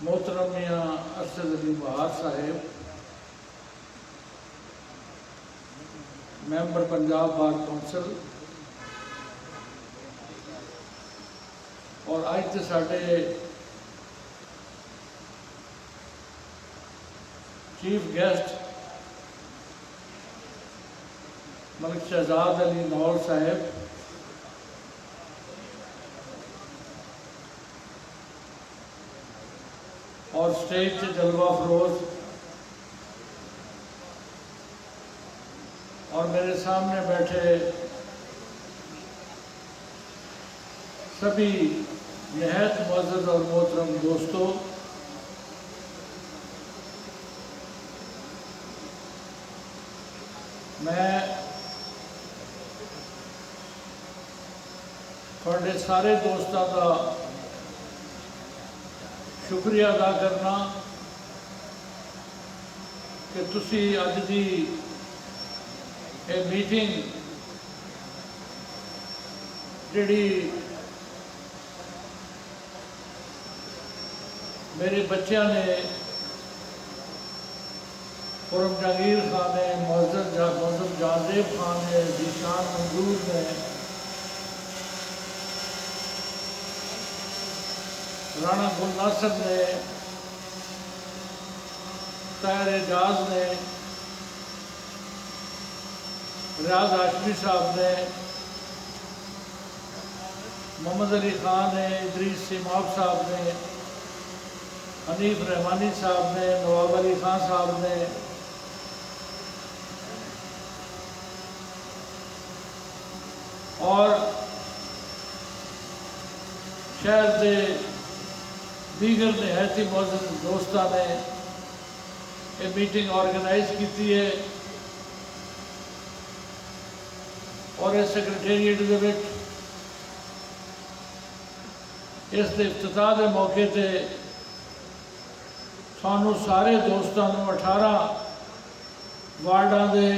मोहतरम मियां अरशद अली बहार साहेब, मैंबर पंजाब बार कौंसल, और अज तो साढ़े चीफ गेस्ट मलिक शहजाद अली नौल साहेब, और स्टेज से जलवा फरोज और मेरे सामने बैठे सभी नहायत मुअज़्ज़ज़ और मोहतरम दोस्तों, मैं थोड़े सारे दोस्तों का शुक्रिया अदा करना कि तुसी अज दी ये मीटिंग जिहड़ी मेरे बच्चों ने खुरम जहांगीर खान ने, मुअज़्ज़ज़ जहांजेब खान ने, जीशान मंजूर ने, राणा गुल नासर ने, ताहिर एजाज ने, रियाज हाशमी साहब ने, मोहम्मद अली खान ने, इदरीस सीमाब साहब ने, हनीफ रहमानी साहब ने, नवाब अली खान साहब ने, और शहर के दीगर नहायत ही मुअज़्ज़ज़ दोस्तों ने ये मीटिंग ऑर्गेनाइज की है और इस सैक्रटेरीएट के इस इफ्तिताह के मौके से सानू सारे दोस्तों 18 वार्डों के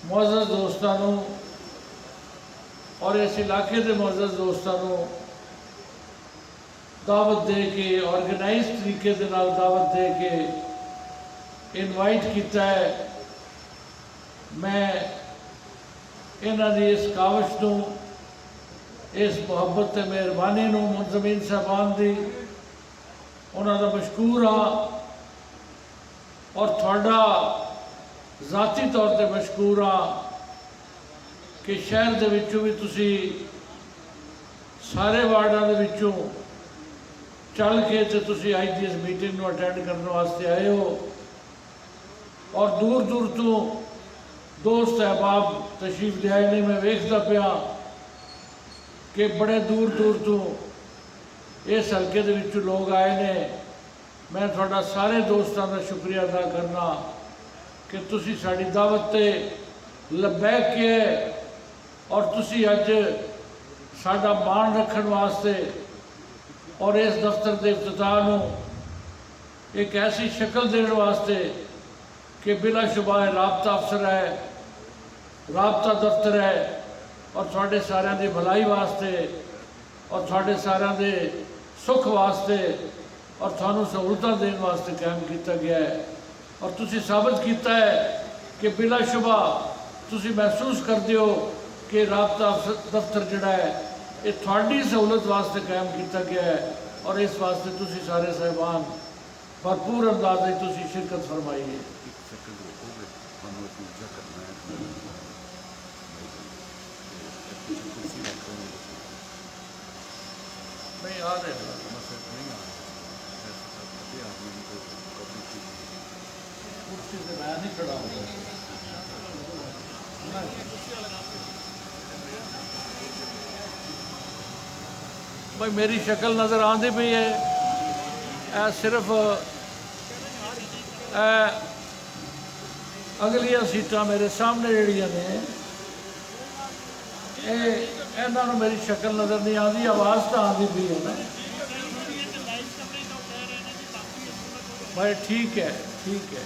मुअज़्ज़ज़ दोस्तों और इस इलाके के मुअज़्ज़ज़ दोस्तों दावत दे के ऑर्गेनाइज तरीके के नाल दावत दे के इनवाइट किया है। मैं इन्हां दी इस काविश नूं, इस मुहब्बत ते मेहरबानी नूं मुंतज़मीन साहबान दी उन्हां दा मशकूर हाँ और थोड़ा ज़ाती तौर पर मशकूर हाँ कि शहर दे विचों भी तुसी सारे वार्डां दे विचों चल के तो तुसी अज की इस मीटिंग में अटेंड करने वास्ते आए हो और दूर दूर तो दोस्त अहबाब तशरीफ ले आए ने। मैं वेखता पाया कि बड़े दूर दूर तो इस हल्के दे विचों लोग आए ने। मैं थोड़ा सारे दोस्तों का शुक्रिया अदा करना कि तुसी साड़ी दावत ते लबैक के और तुसी अज साडा मान रखने वास्ते और इस दफ्तर के इफ्तिताह नूं एक ऐसी शक्ल देने वास्ते कि बिलाशुबा राबता अफसर है, राबता दफ्तर है और थोड़े सारिਆਂ ਦੀ भलाई वास्ते और थोड़े सारिਆਂ ਦੇ सुख वास्ते और थानू सहूलतां देने वास्ते कायम किया गया है। और तुसी साबित किया है कि बिलाशुबा तुसी महसूस करते हो कि राबता दफ्तर जिहड़ा है ये थोड़ी सहूलत वास्ते कायम किया गया है और इस वास्ते तुसी सारे साहिबान भरपूर अंदाज में तुसी शिरकत फरमाई है। नहीं आ रहे कुर्सी से मैं नहीं खड़ा हूँ। भाई मेरी शक्ल नज़र आती पई है, सिर्फ अगलिया सीटां मेरे सामने जड़ियां ने इन्हों मेरी शक्ल नज़र नहीं आती, आवाज़ तो आती पई है ना। भाई ठीक है, ठीक है।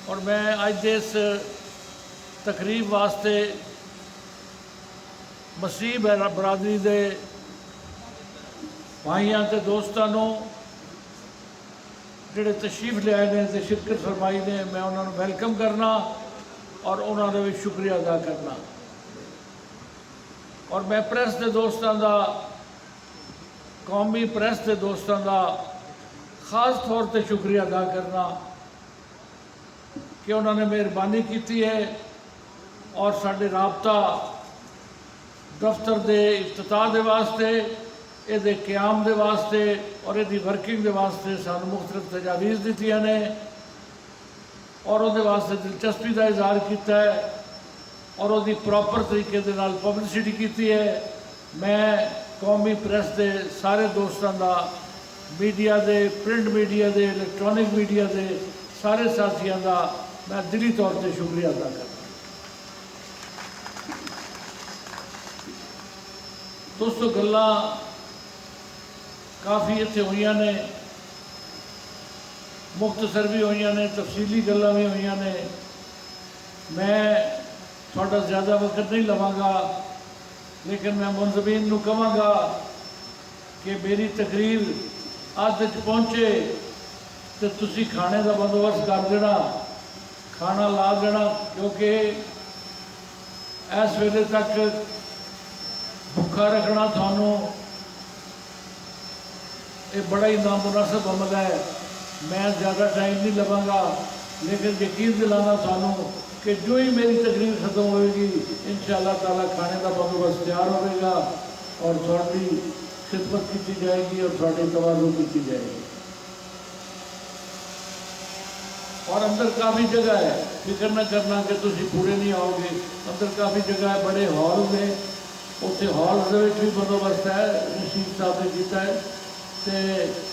और मैं अज इस तकरीब वास्ते मसीह बरादरी के भाइयों ते दोस्तों जिहड़े तशरीफ ले आए ने ते शिरकत फरमाई ने, मैं उन्होंने वेलकम करना और उन्होंने भी शुक्रिया अदा करना। और मैं प्रेस के दोस्तों का, कौमी प्रेस के दोस्तों का खास तौर पर शुक्रिया अदा करना कि उन्होंने मेहरबानी की है और साढ़े राबता दफ्तर के इफ्तिताह के वास्ते, ये क्याम के वास्ते और ये वर्किंग के वास्ते सानू मुख्तलिफ तजावीज़ दी ने और वो वास्ते दिलचस्पी का इजहार किया है और वो प्रॉपर तरीके के नाल पब्लिसिटी की है। मैं कौमी प्रेस के सारे दोस्तों का, मीडिया के, प्रिंट मीडिया के, इलैक्ट्रॉनिक मीडिया के सारे साथियों का मैं दिली तौर पर शुक्रिया अदा करता। दोस्तों, गल्लां काफ़ी इत्थे होईयां ने, मुख्तसर भी होईयां ने, तफसीली गल्लां भी होईयां ने। मैं थोड़ा ज़्यादा वक्त नहीं लवांगा, लेकिन मैं मुंजमीन नूं कहांगा कि मेरी तकरीर अध पहुँचे तो तुसी खाने का बंदोबस्त कर देना, खाना ला देना, क्योंकि इस वेले तक भुखा रखना थानू ये बड़ा ही नामुनासिब अमल है। मैं ज़्यादा टाइम नहीं लवांगा, लेकिन यकीन दिलाना थानू कि जो ही मेरी तकरीर ख़त्म होएगी इंशाअल्लाह ताला खाने का बंदोबस्त तैयार होगा और थोड़ी खिदमत की जाएगी और थोड़ी तवाज़ु की जाएगी। और अंदर काफ़ी जगह है, फिक्र न करना कि तुम पूरे नहीं आओगे। अंदर काफ़ी जगह है, बड़े हॉल ने, उत्थे हॉल भी बंदोबस्त है, रशीद साहब ने किया है, तो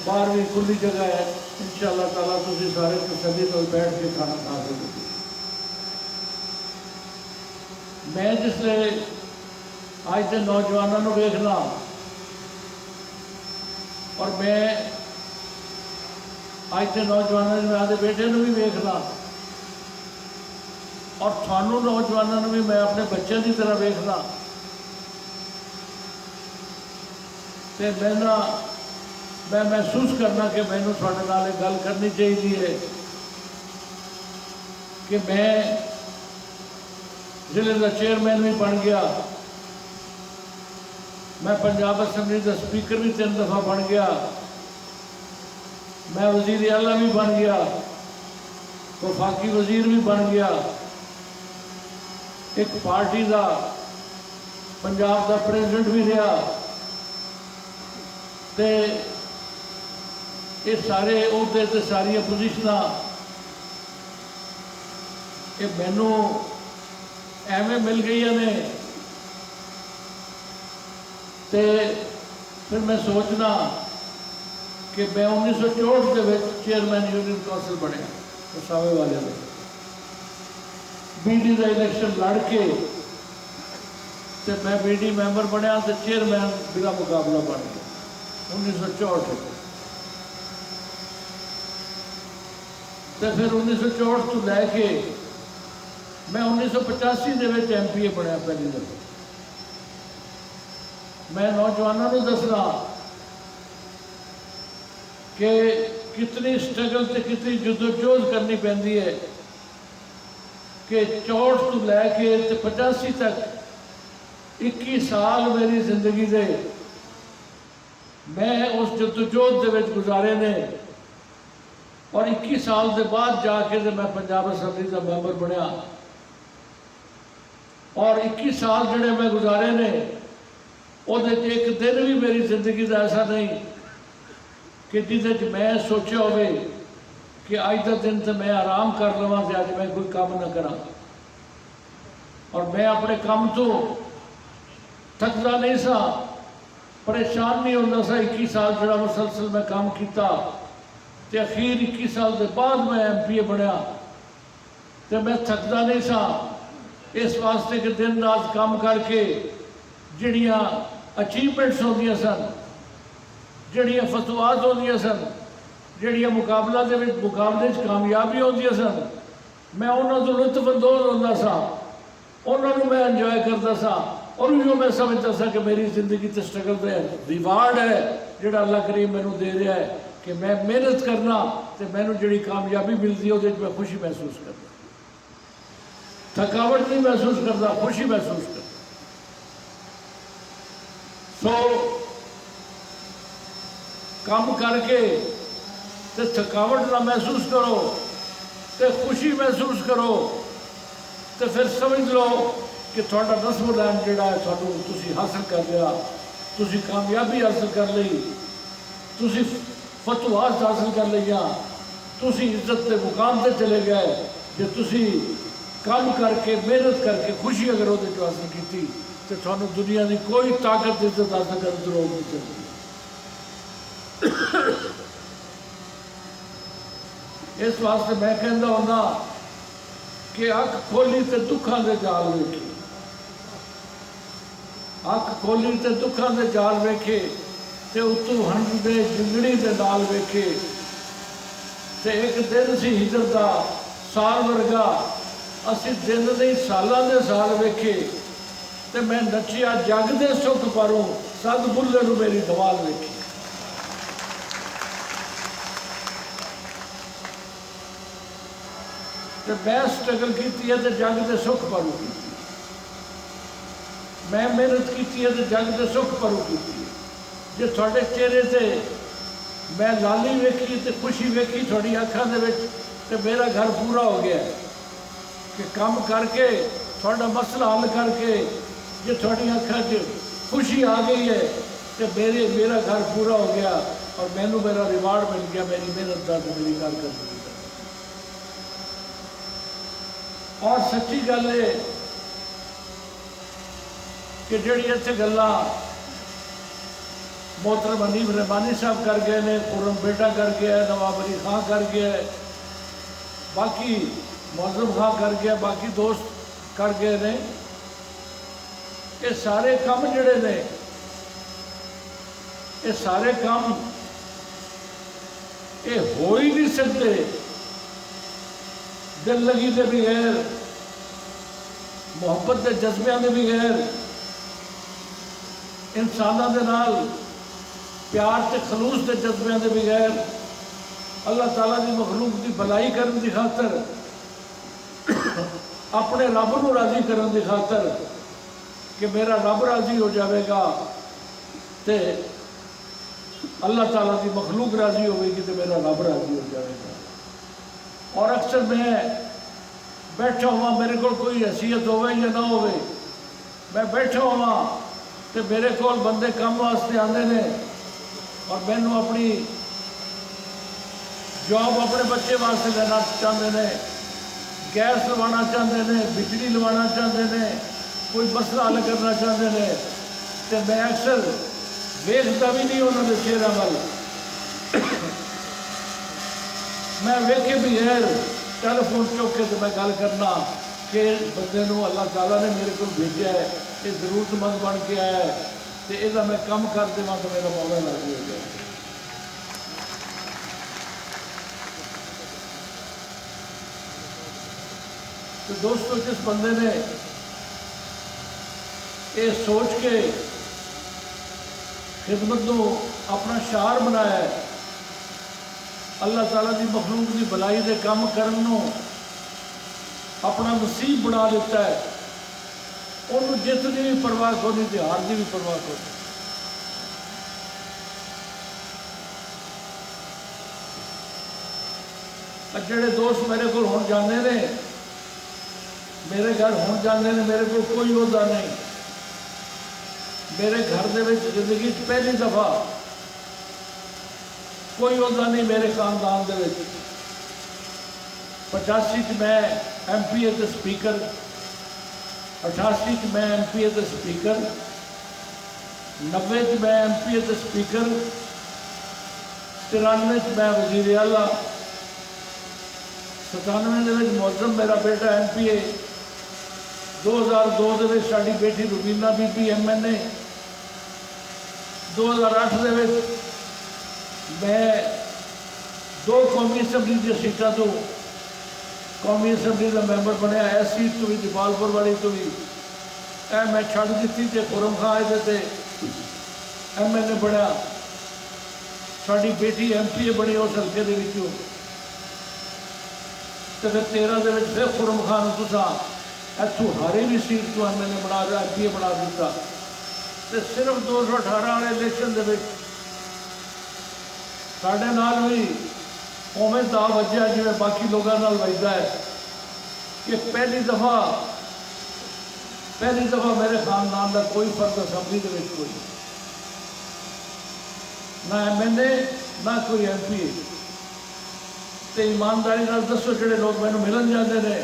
बाहर भी खुली जगह है। इंशाअल्लाह ताला तुम सारे तसल्ली तो बैठ के खाना खा सकोगे। मैं जिसले अज के नौजवानों को वेखना और मैं अज के नौजवानों में आदे बेटे भी वेखना और थानू नौजवानों भी मैं अपने बच्चों की तरह वेखना, तो मैं महसूस करना कि मैनू थोड़े नाल गल करनी चाहिए है कि मैं जिले का चेयरमैन भी बन गया, मैं पंजाब असैम्बली का स्पीकर भी 3 दफ़ा बन गया, मैं वजीर आला भी बन गया, वफाकी वजीर भी बन गया, एक पार्टी का पंजाब का प्रेजिडेंट भी रहा। तो ये सारे अहुदे ते सारिया पोजीशनां ये मैनू एवें मिल गई ने। तो फिर मैं सोचना कि मैं 1964 के चेयरमैन यूनियन कौंसिल बनया सावे वाले में, बीडी का इलैक्शन लड़ के तो मैं बीडी मैंबर बनया, तो चेयरमैन मेरा मुकाबला बन गया 1964। तो फिर 1964 तो लैके मैं 1985 के MPA बनया पहली दफा। मैं नौजवानों को दसना कि कितनी स्ट्रगल तो कितनी जदोजहद करनी पैंदी है कि 64 तो लैके 85 तक 21 साल मेरी जिंदगी दे मैं उस जदोजहद के गुजारे ने और 21 साल के बाद जाके तो मैं पंजाब असैम्बली का मैंबर बनया और 21 साल जोड़े मैं गुजारे ने उहदे च एक दिन भी मेरी जिंदगी का ऐसा नहीं कि जिस मैं सोचा हो कि अज का दिन तो मैं आराम कर लवां तो अज मैं कोई काम ना करा। और मैं अपने काम तो थकदा नहीं सा, परेशान नहीं होता सा। 21 साल जो मुसलसल मैं काम किया तो अखीर 21 साल के बाद मैं MPA बनया तो मैं थकदा नहीं सा। इस वास्ते कि दिन रात काम करके जिहड़ियां अचीवमेंट्स होंदियां सन, जिहड़ियां फतवात होंदियां सन, जिहड़ियां मुकाबले कामयाबी होंदियां सन, मैं उन्होंने तो लुत्फ अंदोज होंदा सा, उन्होंने मैं इंजॉय करता सा। और उयो मैं समझता सा कि मेरी जिंदगी तो स्ट्रगल का रिवार्ड है जोड़ा अल्लाह करीम मैनू दे रहा है कि मैं मेहनत करना तो मैनू जी कामयाबी मिलती है वो मैं खुशी महसूस करता, थकावट नहीं महसूस करता, खुशी महसूस करता। सो काम करके तो थकावट ना महसूस करो तो खुशी महसूस करो तो फिर समझ लो कि थोड़ा नस्ब लैन जोड़ा है तुसी हासिल कर लिया, तुसी कामयाबी हासिल कर ली, तुसी फतवाहत हासिल कर लिया, तुसी इज्जत के मुकाम से चले गए जो तुसी काम करके मेहनत करके खुशी अगर वो हासिल की तो थानू दुनिया की कोई ताकत इज्जत हासिल करने की रोक नहीं चलती। इस वास्ते मैं कहता होना कि अख खोली तो दुखों के जाल वेखे, अख खोली तो दुखों के जाल वेखे तो उतों हंडदे जिंदड़ी के नाल वेखे तो एक दिन सी हिजरत का साल वर्गा असी दिन नहीं सालों के साल वेखे तो मैं नचिया जग दे सुख परों सद बुल्ले नूं मेरी दवाल वेखी। तो मैं स्ट्रगल की है तो जग के सुख परू की, मैं मेहनत की है तो जग के सुख परू की। जो थोड़े चेहरे से मैं लाली वेखी तो खुशी वेखी थोड़ी अखा तो मेरा घर पूरा हो गया कि काम करके थोड़ा मसला हल करके जो थोड़ी अखा च खुशी आ गई है तो मेरा घर पूरा हो गया और मैनू मेरा रिवार्ड मिल गया मेरी मेहनत का तो मेरी कारकर्दगी का। और सच्ची गल है कि जी इतने गल्लां मोहतरम हनीफ रहमानी साहब कर गए ने, खुर्रम बेटा कर गया है, नवाब अली खां कर गया है, बाकी मौजूद खां कर गया, बाकी दोस्त कर गए ने। ये सारे काम जड़े ने ये सारे काम ये हो ही नहीं सकते दिल लगी के बगैर, मुहब्बत के जज्बिया के बगैर, इंसानों के नाल प्यार से खलूस के जज्बिया के बगैर, अल्लाह ताला की मखलूक की भलाई करने की खातर, अपने रब को राजी करने की खातर कि मेरा रब राजी हो जाएगा तो अल्लाह ताला की मखलूक राजी होगी तो मेरा रब राजी हो जाएगा। और अक्सर मैं बैठा हुआ मेरे को कोई हैसियत होवे या ना होवे, मैं बैठा हुआ तो मेरे को बंदे काम वास्ते आते हैं और मैनू अपनी जॉब अपने बच्चे वास्ते लेना चाहते हैं, गैस लवाना चाहते हैं, बिजली लवाना चाहते हैं, कोई मसला हल करना चाहते हैं तो मैं अक्सर वेखता भी नहीं उन्होंने चेहरा वाल मैं वेखे बगैर टेलीफोन चुक के तो मैं गल करना कि बंदे नूं अल्लाह ताला ने मेरे को भेजा है, ये जरूरतमंद बन के आया है तो यदा मैं कम कर देवां तो मेरा मौला राजी हो जाए। तो दोस्तों जिस बंदे ने ये सोच के खिदमत को अपना शार बनाया है, अल्लाह ताला की मखलूक की भलाई के काम करने अपना नसीब बना देता है, उन्होंने जित की भी परवाह को नहीं तो हार की भी परवाह को नहीं। जेडे दोस्त मेरे को हुण जाते ने, मेरे घर हुण जाते ने, मेरे को कोई ओहदा नहीं, मेरे घर दे विच जिंदगी पहली दफा कोई ओहदा नहीं मेरे खानदान दे विच। 85 मैं MP के स्पीकर, 88 मैं MP के स्पीकर, 90 मैं MP के स्पीकर, 93 मैं वजीर आला, 97 मौजम मेरा बेटा MP, 2002 साड़ी बेटी रुबीना बीबी MNA, 2008 मैं 2 कौमी असैम्बली की सीटा तो कौमी असैम्बली का मैंबर बनया, इस सीट तो भी जपालपुर वाली तो भी मैं छड़ दी तो खुरम खां ये MLA बनया, साड़ी बेटी MP बनी उस हल्के के विचों, तो फिर 13 के फिर खुरम खान तुसा इतों हारे भी सीट तो MLA बना MP बना दिता। तो सिर्फ 218 वाले इलेक्शन के साढ़े नाल भी उवें दा वजह जिवें बाकी लोगों नाल वजदा है कि पहली दफ़ा मेरे खानदान का कोई फर्क असैम्बली के कोई ना MLA ना कोई MP। तो ईमानदारी नाल दसो जिहड़े लोग मैनूं मिलन जाते हैं,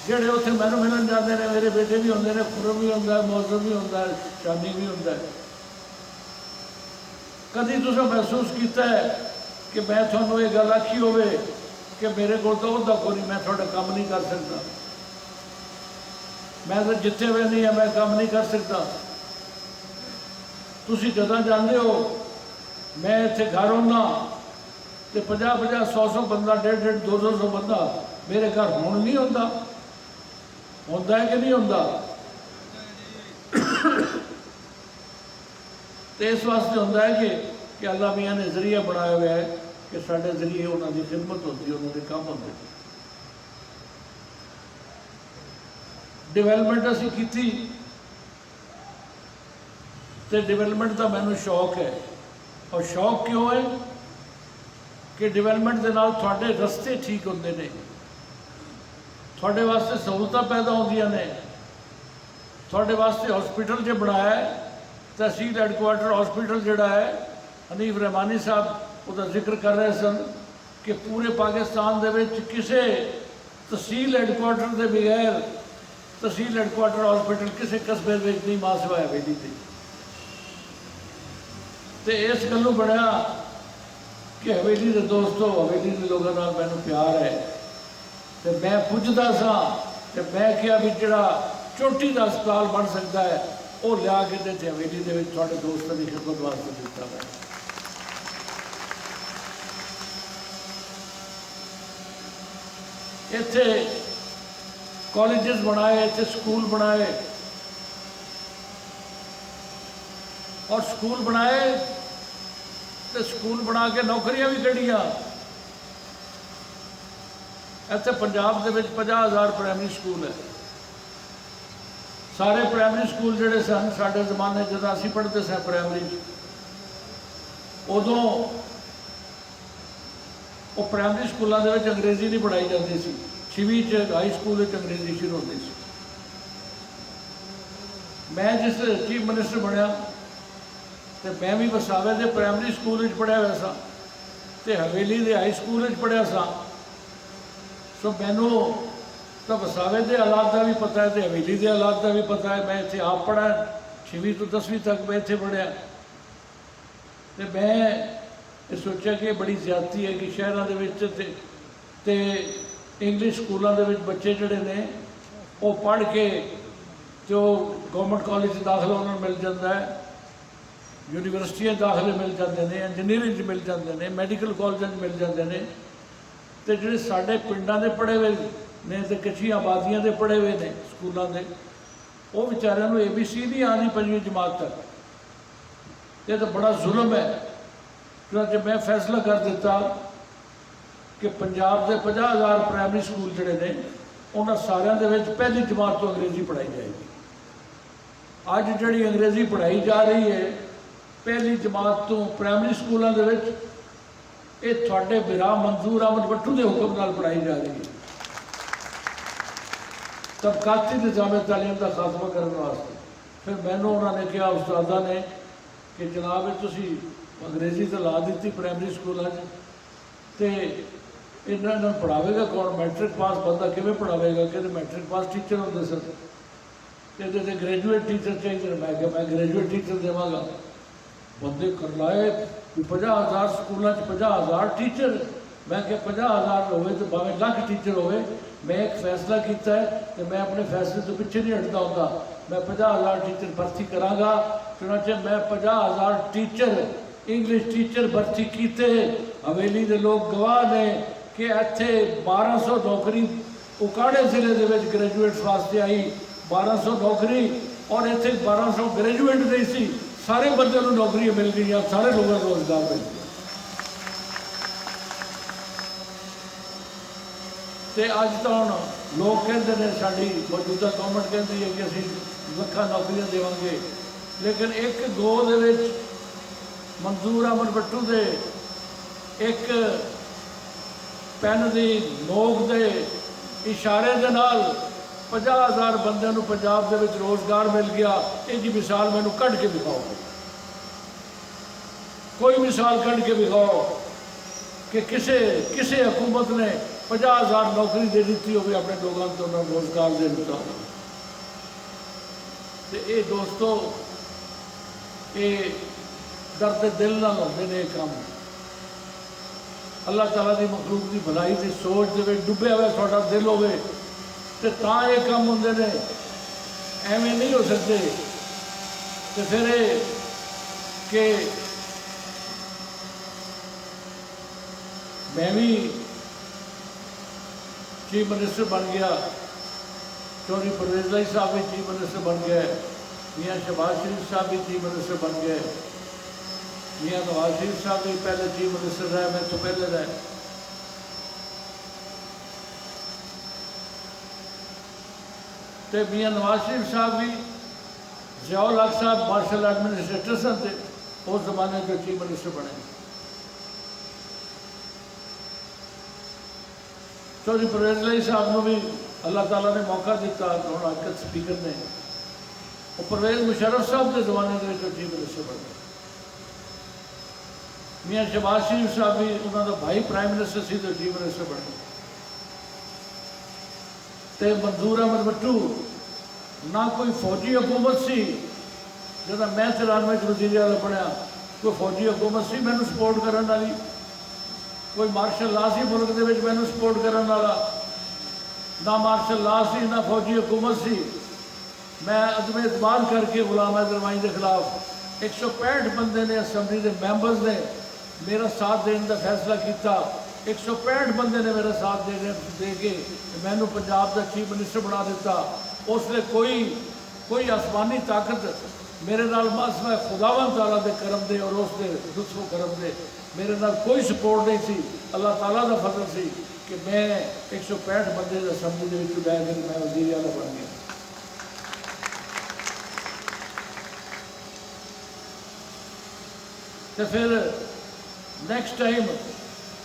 जिहड़े उत्थे मैनूं मिलन जाते हैं, मेरे बेटे भी होंदे ने, खुरम भी होंदा है, मौजम भी होंदा है, शानी भी होंदा है, कभी तुसें महसूस किया है कि मैं थोनों ये गल आखी होवे कि मेरे को तो उहदा कोई नहीं, मैं थोड़ा काम नहीं कर सकता, मैं तो जिथे हुए नहीं है मैं काम नहीं कर सकता। तुसी जदा जानते हो मैं इत्थे घर होना तो 50-50, 100-100 बंदा, 150-150, 200 बंदा मेरे घर हुण नहीं होंदा है कि नहीं होंदा। तो इस वास्ते होंदा है कि अल्लाह मियाँ ने जरिया बनाया हुआ है कि साढ़े जरिए उन्होंने खिदमत होती है, उन्होंने काम होंगे। डिवेलपमेंट असीं कीती तो डिवेलपमेंट का मैनूं शौक है, और शौक क्यों है कि डिवेलपमेंट के नाल तुहाडे रस्ते ठीक होंदे ने, तुहाडे वास्ते सहूलतां पैदा होंदियां ने, तुहाडे वास्ते हॉस्पिटल जो बनाया है, तहसील हैडकुआटर हॉस्पिटल जोड़ा है, हनीफ रहमानी साहब उसका जिक्र कर रहे सन कि पूरे पाकिस्तान के किसी तहसील हैडकुआटर के बगैर तहसील हैडकुआटर हॉस्पिटल किसी कस्बे में नहीं मां सिवाय हवेली से। तो इस गलों बनया कि हवेली के दोस्तों, हवेली के लोगों नाल मैनूं प्यार है, तो मैं पुछदा सा तो मैं क्या भी जिहड़ा चोटी का अस्पताल बन सकता है वो लिया के ते हवेली के थोड़े दोस्तों की खिदमत वास्ते दिता है। इत्थे कॉलेजेस बनाए, इत्थे स्कूल बनाए, और स्कूल बनाए तो स्कूल बना के नौकरियां भी कढ़िया। इत्थे पंजाब के 50,000 प्राइमरी स्कूल है। सारे प्राइमरी स्कूल जोड़े सन साढ़े जमाने जब असीं पढ़ते स प्राइमरी, उदों वो प्राइमरी स्कूलों के अंग्रेजी नहीं पढ़ाई जाती सी। 6वीं हाई स्कूल अंग्रेजी शुरू होती सी। मैं जिस चीफ मिनिस्टर बनया तो मैं भी वसावे के प्राइमरी स्कूल पढ़िया हुआ सा, तो हवेली के हाई स्कूल पढ़िया सा। सो मैनू तो वसावे के हालात का भी पता है, तो हवेली के हालात का भी पता है। मैं इतने आप पढ़ा 6वीं तो 10वीं तक मैं इतने पढ़िया। तो मैं ये सोचा कि बड़ी ज्यादती है कि शहरों के इंग्लिश स्कूलों के बच्चे जोड़े ने वो पढ़ के जो गवर्नमेंट कॉलेज दाखला उन्होंने मिल जाता है, यूनिवर्सिटियां दाखले मिल जाते हैं, इंजीनियरिंग मिल जाते हैं, मैडिकल कॉलेज मिल जाते हैं। तो जोड़े साढ़े पिंडों के पढ़े हुए ने तो कच्चियां आबादियां के पढ़े हुए ने स्कूलों के, वो बेचारियों को ABC नहीं आनी 5वीं जमात तक। ये तो बड़ा जुल्म है। क्योंकि मैं फैसला कर दिता कि पंजाब के 50,000 प्राइमरी स्कूल जोड़े ने उन्होंने सारिਆਂ ਦੇ ਵਿੱਚ पहली जमात तो अंग्रेजी पढ़ाई जाएगी। अज जी अंग्रेजी पढ़ाई जा रही है पहली जमात तो प्राइमरी स्कूलों के ये थोड़े बिरा मंजूर अहमद भट्टू के हुक्म नाल पढ़ाई जा रही है। तबकाती निज़ाम तालीम का खात्मा करने वास्ते फिर मैनू उन्होंने कहा उस्तादा ने कि जनाब तुसी अंग्रेजी तो ला दी प्राइमरी स्कूलों तो इन्होंने पढ़ावेगा कौन? मैट्रिक पास बंदा किमें पढ़ावेगा? कि मैट्रिक पास टीचर होंगे सर, कहते ग्रेजुएट टीचर चाहिए। मैं क्या मैं ग्रेजुएट टीचर देवागा? बंदे कर लाए 50,000 स्कूलों 50,000 टीचर। मैं क्या 50,000 होवे तो भावें लाख टीचर होवे। मैं एक फैसला किया है तो मैं अपने फैसले तो पिछे नहीं हटता होता। मैं 50,000 टीचर भर्ती कराँगा, चुनाचे मैं 50,000 टीचर इंग्लिश टीचर भर्ती किए। हवेली के लोग गवाह ने कि इत्थे 1200 नौकरी उकाड़े जिले के ग्रेजुएट्स वास्ते आई 1200 नौकरी और इतने 1200 ग्रेजुएट नहीं सी, सारे बंदे को नौकरियां मिल गई, सारे लोगों को रोजगार मिल गया। तो अज तो हम लोग कहते हैं साड़ी मौजूदा गवर्नमेंट कहती है कि असी लखा नौकरियां देवांगे, लेकिन एक दो दे विच मंजूर अहमद भट्टू दे एक पेन की नोक के इशारे के नाल 50,000 बंदे नूं पंजाब दे विच रोजगार मिल गया। इसकी मिसाल मैनूं कढ़ के दिखाओ, कोई मिसाल कढ़ के दिखाओ कि किसे किसे हुकूमत ने 50,000 नौकरी दे दी हो अपने लोगों को रोजगार दे दिता। तो ये दोस्तों ये दर्द दिल नाल होंदे ने काम। अल्लाह ताला की मखलूक की भलाई की सोच दे डुबे हुए थोड़ा दिल होवे ते तां ये काम होंदे ने, एवें नहीं हो सकते। तो फिर कि मैं भी चीफ मिनिस्टर बन गया, चौधरी परवेज़ इलाही साहब भी चीफ मिनिस्टर बन गए, मियाँ शहबाज शरीफ साहब भी चीफ मिनिस्टर बन गए, मियाँ नवाज शरीफ साहब भी पहले चीफ मिनिस्टर रहे, मैं तो पहले रहे। तो मियाँ नवाज शरीफ साहब भी ज़ियाउल हक साहब मार्शल एडमिनिस्ट्रेटर सन, उस जमाने के चीफ मिनिस्टर बने। चौधरी परवेज़ इलाही साहब को भी अल्लाह ताला ने मौका दिता, तो हम अज स्पीकर ने वो परवेज़ मुशर्रफ साहब के जमाने के चीफ मिनिस्टर बने। मियाँ शहबाज शरीफ साहब भी उन्होंने भाई प्राइम मिनिस्टर से तो चीफ मिनिस्टर बने। तो मंजूर अहमद भट्टू ना कोई फौजी हुकूमत सी, जो मैं 93 वज़ीर आला बनया, कोई फौजी हुकूमत सी मैनू सपोर्ट करने वाली, कोई मार्शल लॉ सी मुल्क के मैनू सपोर्ट करने वाला, ना मार्शल लॉ सी ना फौजी हुकूमत सी। मैं अदम एतबार करके गुलाम हैदर रवाई के खिलाफ 165 बंदे ने असैम्बली के मैंबर्स ने मेरा साथ देने का फैसला किया। 165 बंदे ने मेरा साथ दे के मैनू पंजाब का चीफ मिनिस्टर बना दिता। उसने कोई आसमानी ताकत मेरे नाल मासवा खुदावंद ताला दे करम दे और उसके लुत्फो करम दे मेरे नाल कोई सपोर्ट नहीं सी। अल्लाह ताला का फजल सी कि मैं 165 बंदे असैम्बली के लै के मैं वज़ीर आला बन गया। तो फिर नैक्सट टाइम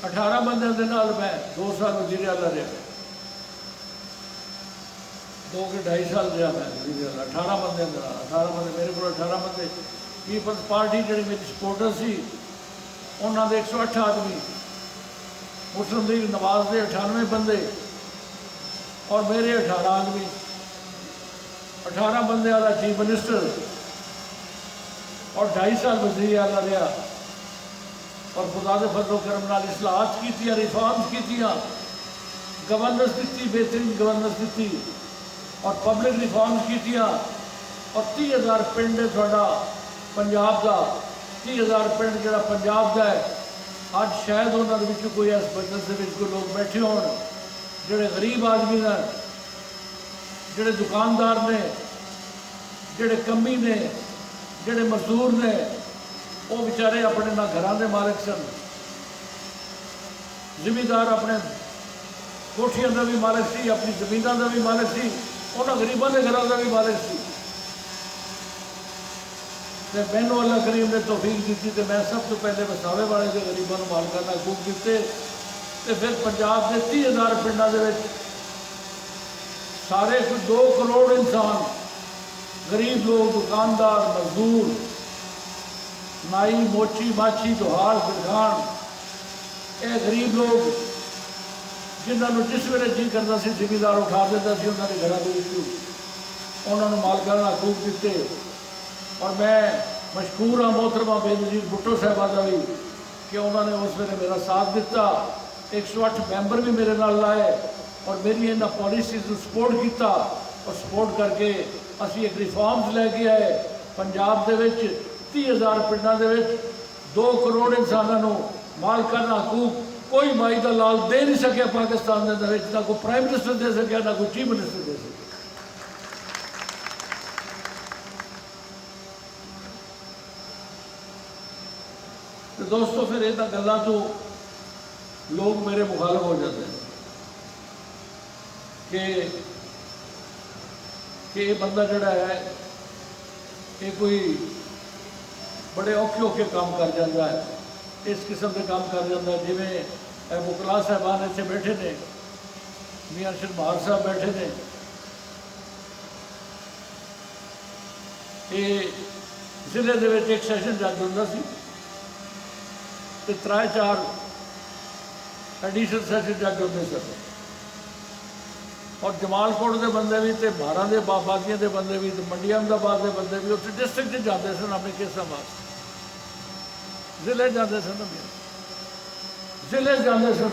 18 बंदे के नाल मैं 2 साल वज़ीर आला रहा, 2 के 2.5 साल रहा मैं वज़ीर आला। 18 बंदे 18 बंदे मेरे को 18 बंदे पीपल्स पार्टी जी मेरी सपोर्टर सी उन्होंने 108 आदमी, मुस्लिम लीग नवाज के 98 बंदे और मेरे 18 आदमी। 18 बंदे वाला चीफ मिनिस्टर और 2.5 साल वज़ीर आला रहा और खुदा के फजलो करम नाल इस्लाहात की, रिफॉर्म्स की, गवर्नेंस दी, बेहतरीन गवर्नेंस दी और पब्लिक रिफॉर्म्स की और 30,000 पिंड थोड़ा पंजाब का 30,000 पिंड जो पंजाब का है अज शायद उन्होंने कोई इस बजट के कोई लोग बैठे हो जोड़े गरीब आदमी ने, जोड़े दुकानदार ने, जोड़े कमी ने, जोड़े मजदूर ने, वो बेचारे अपने ना घरों के मालिक सन, जिमीदार अपने कोठियों का भी मालिक सी, अपनी जमीनों का भी मालिक सी, उन्होंने गरीबों के घरों का भी मालिक सी। तो मैनू अल्लाह करीम ने तौफीक दी तो मैं सब तो पहले वसावे वाले के गरीबों को मालकाना हकूक दिते। तो फिर पंजाब के 30,000 पिंडों के सारे कोई 2 करोड़ इंसान, गरीब लोग, दुकानदार, मजदूर, नाई, मोची, माछी, दोहार, बिरखान, ये गरीब लोग जिन्होंने जिस वे जी करता से जिमीदार उठा देता से उन्होंने घरों के उन्होंने मालकाना हकूक दिते। और मैं मशहूर हाँ मोहतरमा बेनज़ीर भुट्टो साहबा का भी कि उन्होंने उस वे मेरा साथ दिता। 108 मैंबर भी मेरे नाल लाए और मेरी इन्होंने पॉलिसीज़ को सपोर्ट किया और सपोर्ट करके असी एक रिफॉर्म्स लैके आए पंजाब के 30,000 पिंडों के 2 करोड़ इंसानों मालकाना हकूक कोई माई का लाल दे नहीं सकिया पाकिस्तान के ना कोई प्राइम मिनिस्टर दे सकिया ना कोई चीफ मिनिस्टर दे सकिया। तो दोस्तों फिर इन्हां गल्लां तो लोग मेरे मुखालफ हो जाते हैं कि ये बंदा जड़ा है ये कोई बड़े औखे औखे काम कर जाता है, इस किस्म के काम कर जाता है। जिमें मुकला साहबान इतने बैठे ने, मियाँ अरशद बहार साहब बैठे ने, ये जिले के एक सैशन जज होंदा सी ते 3-4 एडिशनल सैशन जज होंदे सन, और जमालपुर के बंदे भी तो बारां के बादियां के बंदे भी तो मंडी अहमदाबाद के बंदे भी उस डिस्ट्रिक्ट जाते सन अपने केसा वास्ते, जिले जाते सन, जिले जाते सन।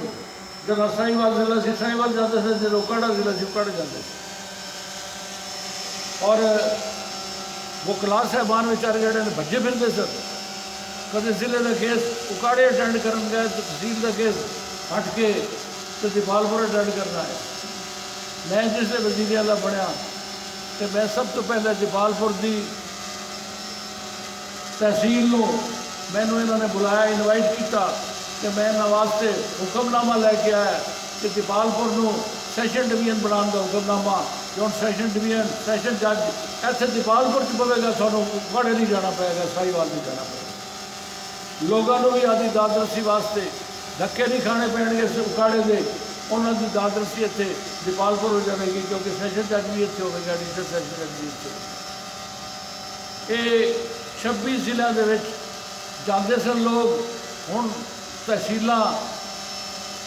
जब साहिवाल जिला से साहिवाल जाते थे, जो उकाड़ा जिला से उकाड़े जाते थे। और वो क्लास साहबान बेचारे जड़े ने भज्जे फिरते सर, कभी जिले का केस उकाड़े अटेंड कर गए तो तहसील का केस हट के तो दीपालपुर अटेंड करना है। मैं जिसले वजीर आला बनया तो मैं सब तो पहले दीपालपुर की तहसील मैनू इन्होंने बुलाया, इनवाइट किया कि मैं इन्होंने वास्ते हुक्मनामा लैके आया कि दीपालपुर को सैशन डिवीजन बनाने का हुक्मनामा, जो सैशन डिवीजन सैशन जज इतने दीपालपुर च पवेगा, सानू उकाड़े नहीं जाना पेगा, साहिवाल नहीं जाना पेगा। लोगों को भी आदि दादरसी वास्ते धक्के नहीं खाने पैणगे उकाड़े के, उन्होंने दादरसी इतने दीपालपुर हो जाएगी, क्योंकि सैशन जज भी इतने होगा, एडिशनल सैशन जज भी इतने। ये 26 जिलों के जाते सन लोग, हुण तहसील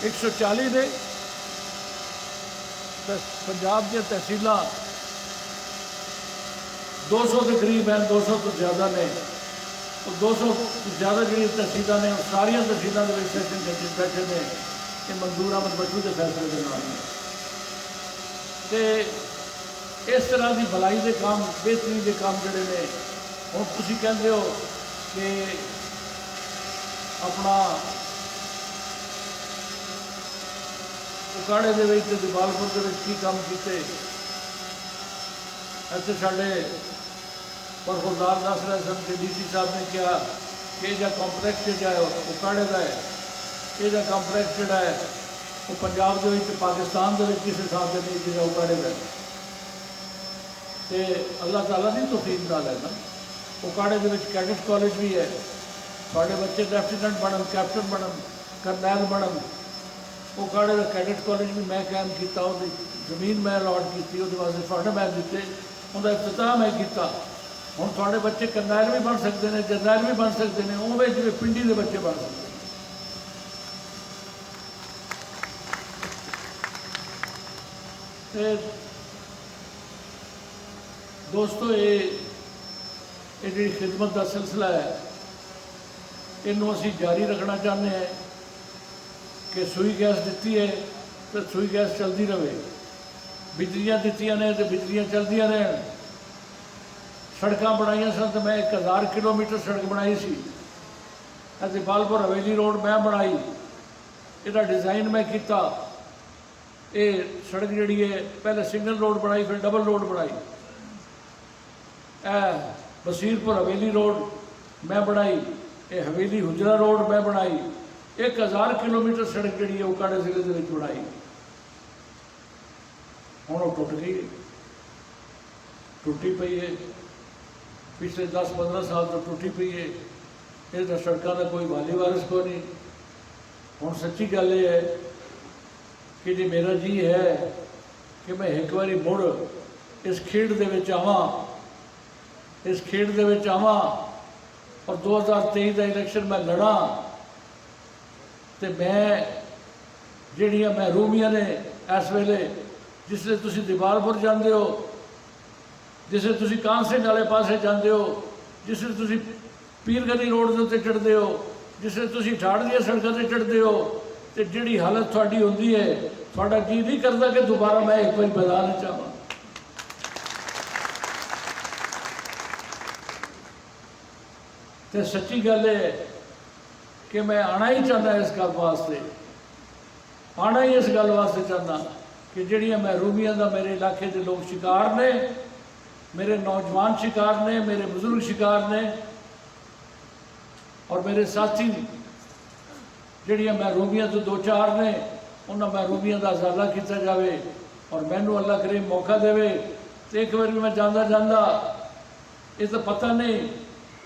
140 ने, पंजाब दी तहसील 200 के करीब हैं, 200 तो ज़्यादा ने। तो 200 तो ज़्यादा जी तहसील ने, सारिया तहसीलों के सैशन जजेस बैठे ने, कि मंजूर अहमद बट्टू के फैसले के नाल। तो इस तरह की भलाई के काम, बेहतरी के काम जोड़े ने, हुण तुसीं कहंदे हो कि अपना उकाड़े के दीपालपुर के की काम किए, इतने साढ़े परखुरदार दस रहे सन कि DC साहब ने कहा कि यह कॉम्पलैक्स जो है उकाड़े का है, यह कॉम्पलैक्स जोड़ा है वो पंजाब के पाकिस्तान के किसी थां से नहीं जो उकाड़े का। तो अल्लाह ताला की तौफीक नाल है ना, उकाड़े के कैडेट कॉलेज भी है, साढ़े बच्चे लेफ्टिनेंट बनन, कैप्टन बनन, करनैल बनन। उकाड़े का कैडेट कॉलेज भी मैं कायम किया, जमीन मैं अलॉट की, वास्ते फंड मैं दिते, उनका इफ्तिताह मैं किया। हुण थोड़े बच्चे करनैल भी बन सकते हैं, जरनैल भी बन सकते हैं, उवें जिवें पिंडी के बच्चे बन सकते हैं। दोस्तों ये जी खिदमत का सिलसिला है, इनू असी जारी रखना चाहते हैं कि सुई गैस दी है तो सुई गैस चलती रहे, बिजलियाँ दित्तियां ने तो बिजलियाँ चलदियां रहन। सड़कां बनाई सन तो मैं 1000 किलोमीटर सड़क बनाई सी, दीपालपुर हवेली रोड मैं बनाई, इसका डिज़ाइन मैं किया। ये सड़क जी है पहले सिंगल रोड बनाई, फिर डबल रोड बनाई। बसीरपुर हवेली रोड मैं बनाई, ये हवेली हुजरा रोड मैं बनाई। 1000 किलोमीटर सड़क जी है उकाड़े जिले के बनाई, हुण वो टुट गई, टुटी पई है, पिछले 10-15 साल तो टुटी पई है। इस सड़कों का कोई वाली वारिस को नहीं। हुण सच्ची गल ये है कि जी मेरा जी है कि मैं एक बारी मुड़ इस खेड दे विच आवां, इस खेड दे विच आवां और 2023 का इलैक्शन मैं लड़ा, तो मैं जिहड़ियां महरूमियां ने इस वेले, जिसले तुसीं दीपालपुर जाते हो, जिसले तुसीं कांसिंग वाले पासे जाते हो, जिसले तुसीं पीरगली रोड के उत्ते चढ़ते हो, जिसले तुसीं ठाड़ दी सड़कों से चढ़ते हो, तो जिहड़ी हालत थोड़ी होंदी है, थोड़ा जी नहीं करता कि दोबारा मैं एक बार मैदान च आवां। तो सच्ची गल है कि मैं आना ही चाहता इस गल वास्ते, आना ही इस गल वास्ते चाहता कि जिहड़ियां महरूमियां दा मेरे इलाके के लोग शिकार ने, मेरे नौजवान शिकार ने, मेरे बुजुर्ग शिकार ने, और मेरे साथी ਜਿਹੜੀਆਂ ਮਹਿਰੂਮੀਆਂ ਤੋਂ दो चार ने ਉਹਨਾਂ ਮਹਿਰੂਮੀਆਂ ਦਾ ਇਜ਼ਾਲਾ ਕੀਤਾ ਜਾਵੇ और मैनू अल्लाह करे मौका देवे तो एक बार मैं जाता जाता ये तो पता नहीं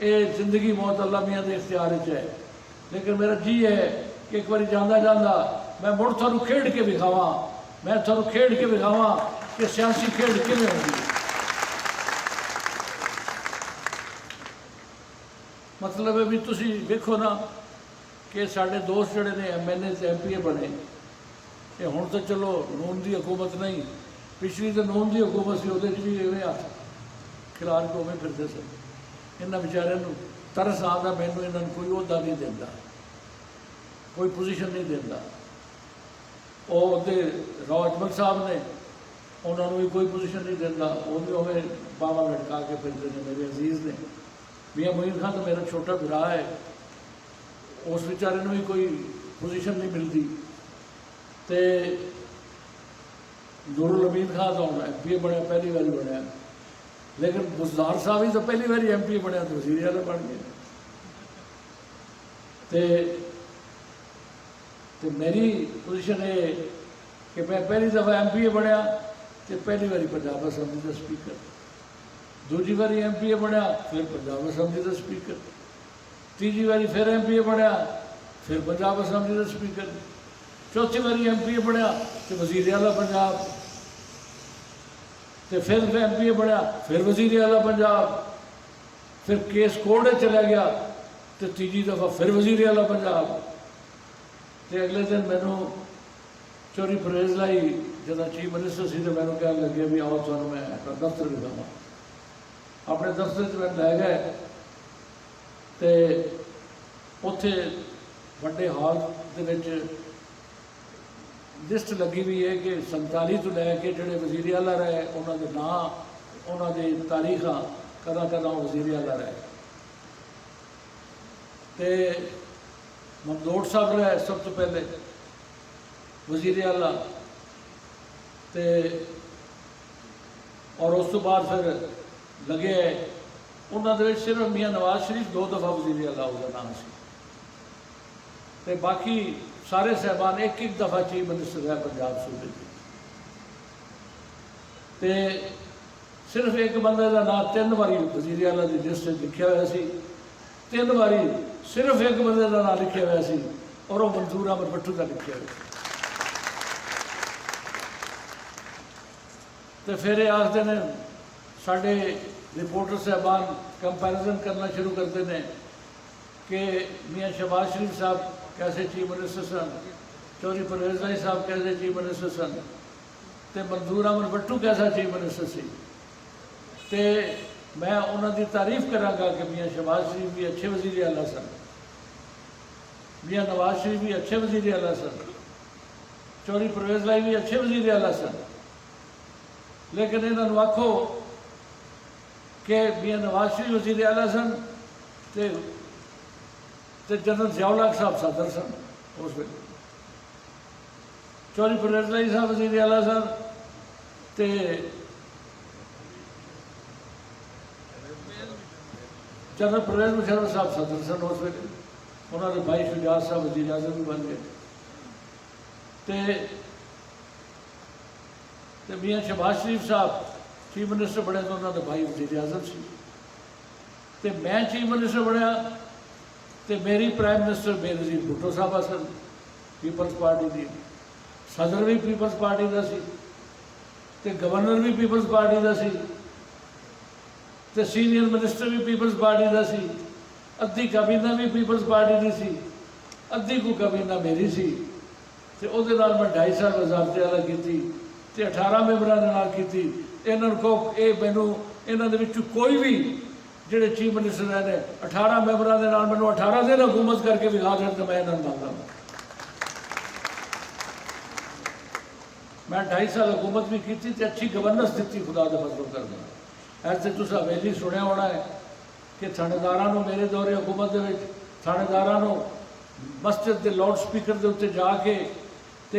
ये जिंदगी मौत अल्लाह मियाँ के इख्तियार है, लेकिन मेरा जी है कि एक बार जाता जाता मैं मुड़ थानू खेड के विखावा, मैं थानू खेड के विखावा कि सियासी खेड किवें होंदी है। मतलब है भी तुसी वेखो ना कि साडे दोस्त जिहड़े ने MNA ते MPA बने, ये हुण तो चलो नून की हुकूमत नहीं, पिछली तो नून की हुकूमत सी, उहदे च भी इवें हथ खिलार के उवें फिरदे सन। इन्हां बेचारिਆਂ ਨੂੰ तरस आंदा मैनूं इन्हां नूं कोई अहुदा नहीं दिंदा, कोई पोजीशन नहीं दिंदा। ਉਹ ਉਹਦੇ ਰੌਜਮਲ ਸਾਹਿਬ ਨੇ ਉਹਨਾਂ ਨੂੰ ਵੀ ਕੋਈ पोजीशन नहीं दिंदा, ਉਹ भी उवें बावा लटका के फिरदे ने। मेरे अजीज़ ने मियाँ मोइन खान तो मेरा छोटा भरा है, उस बेचारे ਨੂੰ भी कोई पोजीशन नहीं मिलती। तो नूरुल अमीन खान तो MPA बनया, पहली बार बनया, लेकिन बुज़दार साहब ही तो पहली बार MPA बनया तो वज़ीर आला बन गए। तो मेरी पोजीशन है कि मैं पहली दफ़ा MPA बनया तो पहली बार पंजाब असैंबली का स्पीकर, दूजी बारी MPA बनया फिर पंजाब असैंबली का स्पीकर, तीजी बारी फिर MPA बनया फिर पंजाब असैंबली का स्पीकर, चौथी बारी MPA बनया तो वज़ीर आला पंजाब, तो फिर MPA बनया फिर वज़ीर आला पंजाब, फिर केस कोर्ट चला गया तो तीजी दफ़ा फिर वज़ीर आला पंजाब। तो अगले दिन मैनू चौरी परवेज़ लाई जब चीफ मिनिस्टर से, तो मैनू कह लगे भी आओ तुहानू मैं अपना दफ्तर दिखावां। अपने दफ्तर मैं लै गए तो उत्थे वड्डे हाल दे विच लिस्ट लगी हुई है कि 47 तो लैके जोड़े वज़ीर आला रहे उन्होंने नाँ उन्होंने तारीखा कदा कदा वज़ीर आला रहे। तो ममदोट साहब रहे सब तो पहले वज़ीर आला, तो और उस तो बाद फिर लगे उन्होंने सिर्फ मियाँ नवाज शरीफ 2 दफ़ा वज़ीर आला उसका नाम से, तो बाकी सारे साहबान एक एक दफ़ा चीफ मिनिस्टर है पंजाब सूबे के। तो सिर्फ एक बंदे का नाम 3 बारी वज़ीर आला की लिस्ट लिखा हुआ सी, 3 बारी सिर्फ एक बंदे का नाम लिखा हुआ सी और वो मंजूर अहमद भट्टू का लिखा हुआ। तो फिर ये आखते हैं साढ़े रिपोर्टर साहबान कंपैरिजन करना शुरू करते हैं कि मियाँ शहबाज शरीफ साहब कैसे चीफ मिनिस्टर सन, चौधरी परवेज़ लाई साहब कैसे चीफ मिनिस्टर सन, तो मंजूर अहमद भट्टू कैसा चीफ मिनिस्टर सी। तो मैं उन्होंने तारीफ कराँगा कि मियाँ शहबाज शरीफ भी अच्छे वज़ीर आला सन, मियाँ नवाज शरीफ भी अच्छे वज़ीर आला सन, चौधरी परवेज़ लाई भी अच्छे वज़ीर आला सन, लेकिन इन्होंने आखो कि मियाँ नवाज शरीफ वज़ीर आला सन तो जनरल ज़ियाउल हक साहब सदर सन उस वे, चौधरी परवेज़ लाई साहब वज़ीर आला सन, तो जनरल परवेज़ मुशर्रफ साहब सदर सन उस वे, उन्होंने भाई शुजात साहब वज़ीर आज़म भी बन गए। तो मियाँ शहबाज शरीफ साहब चीफ मिनिस्टर बने तो उन्होंने भाई वज़ीर आज़म सी, तो मैं चीफ मिनिस्टर बनया तो मेरी प्राइम मिनिस्टर बेनज़ीर भुट्टो साहब सन, पीपल्स पार्टी की, सदर भी पीपल्स पार्टी का सी, तो गवर्नर भी पीपल्स पार्टी का सी, तो सीनियर मिनिस्टर भी पीपल्स पार्टी का सी, अद्धी काबीना भी पीपल्स पार्टी की सी, अद्धी को काबीना मेरी सी। तो उहदे नाल मैं 2.5 साल वज़ारत आला की, तो 18 मैंबरां दे नाल की। इन्होंने को ये मैनू इन्हों दे विचों कोई भी जोड़े चीफ मिनिस्टर रहे 18 मैंबरां दे नाल मैनू 18 दिन हुकूमत करके विखा दें तो मैं इन्होंने मांगा। मैं 2.5 साल हुकूमत भी की, अच्छी गवर्नेंस दी खुदा का फजल करना। ऐसे तुम हवेली सुनिया होना है कि थानेदारां नूं मेरे दौरे हुकूमत दे विच थानेदारां नूं मस्जिद के लाउड स्पीकर के उत्ते जाके तो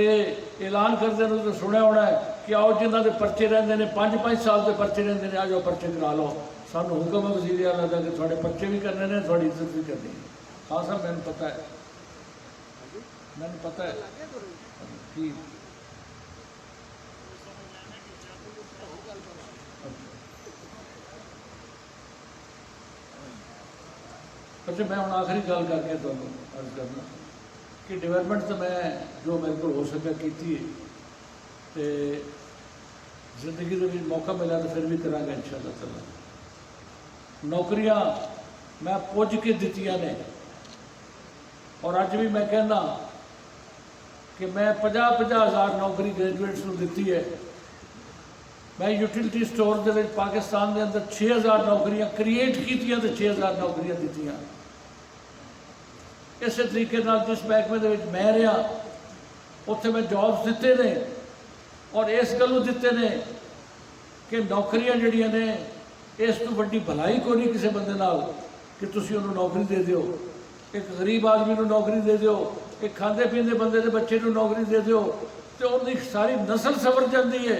ऐलान करते हैं तो सुनिया होना है कि आओ जिन्हों के परचे रहते हैं 5-5 साल के परचे रहते हैं, आ जाओ परचे करा लो। सानू हुक्म है वज़ीर आला दा कि थोड़े परचे भी करने ने, थोड़ी इज्जत भी करनी है। खान साहब मैंने पता है, मैंने पता है कि अच्छा मैं हम आखिरी गल करके तो अर्ज करना कि डिवेलपमेंट तो मैं जो मेरे को हो सका की तो जिंदगी के मौका मिला तो फिर भी करांगा इंशाअल्लाह ताला। नौकरियां मैं पुज के दित्तियां ने और अज भी मैं कहना कि मैं 50,000 नौकरी ग्रेजुएट्स को दी है। मैं यूटिलिटी स्टोर के पाकिस्तान के अंदर 6,000 नौकरियां क्रिएट की तो 6,000 नौकरियां दित्तियां। इस तरीके जिस महकमे के मैं रहा उत्थे मैं जॉब्स दिते ने और इस गलों दिते ने कि नौकरियां जड़ियां ने इस तो वड्डी भलाई कोई नहीं किसी बंदे नाल कि तुसीं उन्होंने नौकरी दे दिओ। एक गरीब आदमी को नौकरी दे दिओ, एक खाते पींदे बंदे के बच्चे को नौकरी दे दिओ तो उनकी सारी नस्ल सवर जाती है,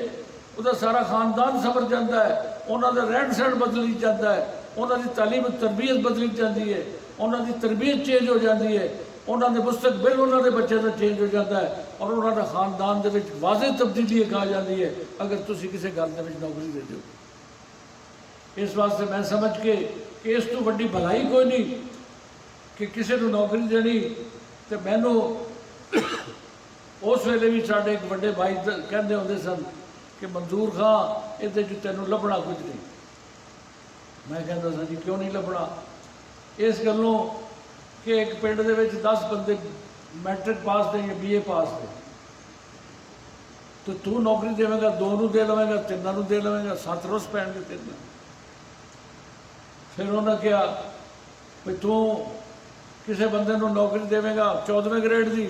उसका सारा खानदान सवर जाता है, उन्होंने रहन सहन बदली जाता है, उन्होंने तालीम तरबीयत बदली जाती है, उन्होंने तरबीयत चेंज हो जाती है, उन्होंने मुस्तकबिल उन्होंने बच्चे का चेंज हो जाता है और उन्होंने खानदान के वाज़े तब्दीली एक आ जाती है अगर तुम किसी घर के नौकरी दे दो। इस वास्ते मैं समझ के कि इस तो वड्डी भलाई कोई नहीं कि किसी को नौकरी देनी। तो मैनू उस वेले भी साढ़े एक बड़े भाई कहते होंगे सन कि मंजूर खां ये तेनों लभना कुछ नहीं। मैं कहता सा जी क्यों नहीं लभना, इस गलों कि एक पिंड दे विच 10 बंदे मैट्रिक पास थे या BA पास थे तो तू नौकरी देवेगा, 2 नूं दे लवेगा, 3 नूं दे लवेगा, 7 रोज पैणगे तेरे। फिर उन्हें कहा भी तू किसी बंदे नूं नौकरी देवेगा 14वें ग्रेड की,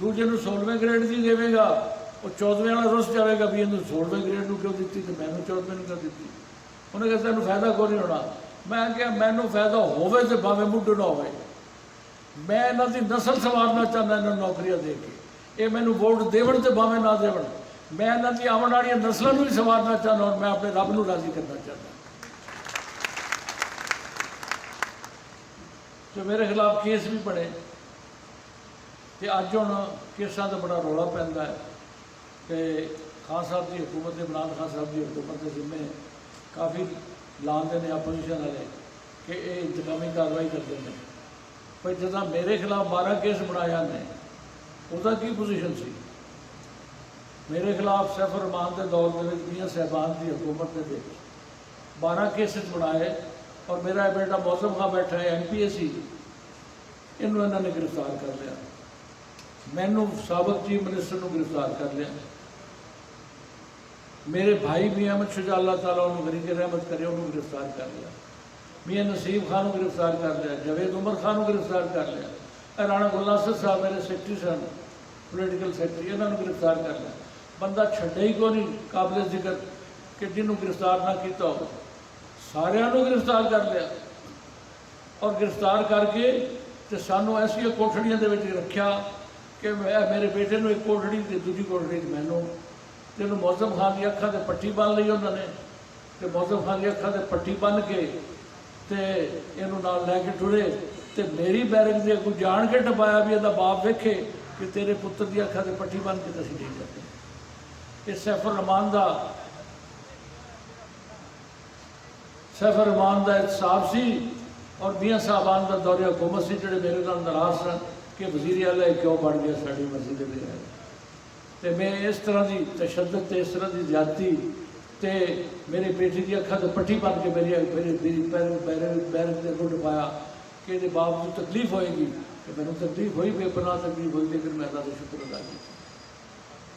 दूजे नूं 16वें ग्रेड की देवेगा, वो 14वें वाला रुस जाएगा भी इन्हूं 16वें ग्रेड नूं क्यों दी तो मैनूं 14वें नूं क्यों दी। उन्हें कहा तेनों फायदा कोई नहीं होना। मैं क्या मैनूं फायदा होवे तो भावें मुढ़ ना होवे, मैं इन्हां दी नस्ल संवारना चाहता इन्हां नौकरियां दे के, ये मैनूं वोट देवन तो भावें ना देवन, मैं इन्हां दी आउण वाली नस्लों भी संवारना चाहता और मैं अपने रब नूं राजी करना चाहता। तो मेरे खिलाफ केस भी बने तो अज हुण केसां का बड़ा रौला पैंदा है कि खान साहब की हुकूमत, इमरान खान साहब की हुकूमत के जिम्मे काफ़ी लाते हैं अपोजिशन वाले कि ये इंतकामी कार्रवाई करते हैं। पर जदा मेरे खिलाफ 12 केस बनाया ने उसका की पोजीशन सी। मेरे खिलाफ सैफुर रहमान के दौर के मियां साहबान की हुकूमत के 12 केसेस बनाए और मेरा बेटा मौसम खां बैठा है MPAC, इन्होंने इन्होंने गिरफ्तार कर लिया, मैनू साबिक चीफ मिनिस्टर को गिरफ्तार कर लिया, मेरे भाई मियां अहमद शुजा अल्लाह ताला उन्होंने गरीब रहमत करे उन्होंने गिरफ्तार कर लिया, मियां नसीब खान को गिरफ्तार कर लिया, जवेद उमर खान को गिरफ्तार कर लिया, राणा गुलनासर साहब मेरे सैकटरी सन पोलिटिकल सैकटरी, इन्होंने गिरफ्तार कर लिया। बंदा छड्डे ही कोई नहीं काबिल जिक्र कि जिन्होंने गिरफ्तार ना किया हो, सारिਆਂ ਨੂੰ गिरफ्तार कर लिया और गिरफ्तार करके तो सानू ऐसी कोठड़ियां दे विच रखिया कि मेरे बेटे को एक कोठड़ी ते दूजी कोठड़ी मैनू तेन मौसम खान की अखा से पट्टी बन ली उन्होंने, तो मौसम खान की अखा से पट्टी बन के तो इनू नाल लैके टुरे तो मेरी बैरक के अगू जान के टपाया भी यदा बाप वेखे कि तेरे पुत्र की अखा से पट्टी बन के असीं नहीं जाते। इस सैफुर रहमान का इंसाफ सी और मियाँ साहबान का दौरे हुकूमत से जोड़े मेरे नाल नाराज सन कि वजीर आला क्यों बन गया साड़ी मर्जी के लिए। तो मैं इस तरह की तशद्दद तो इस तरह की ज्यादती तो मेरे बेटे की अखा तो पट्टी बन के मेरी बैरक के गुड पाया कि ये बाप को तकलीफ होएगी, कि मैंने तकलीफ हुई बेपनाह तकलीफ हुई, लेकिन मैं अल्लाह का शुक्र अदा किया।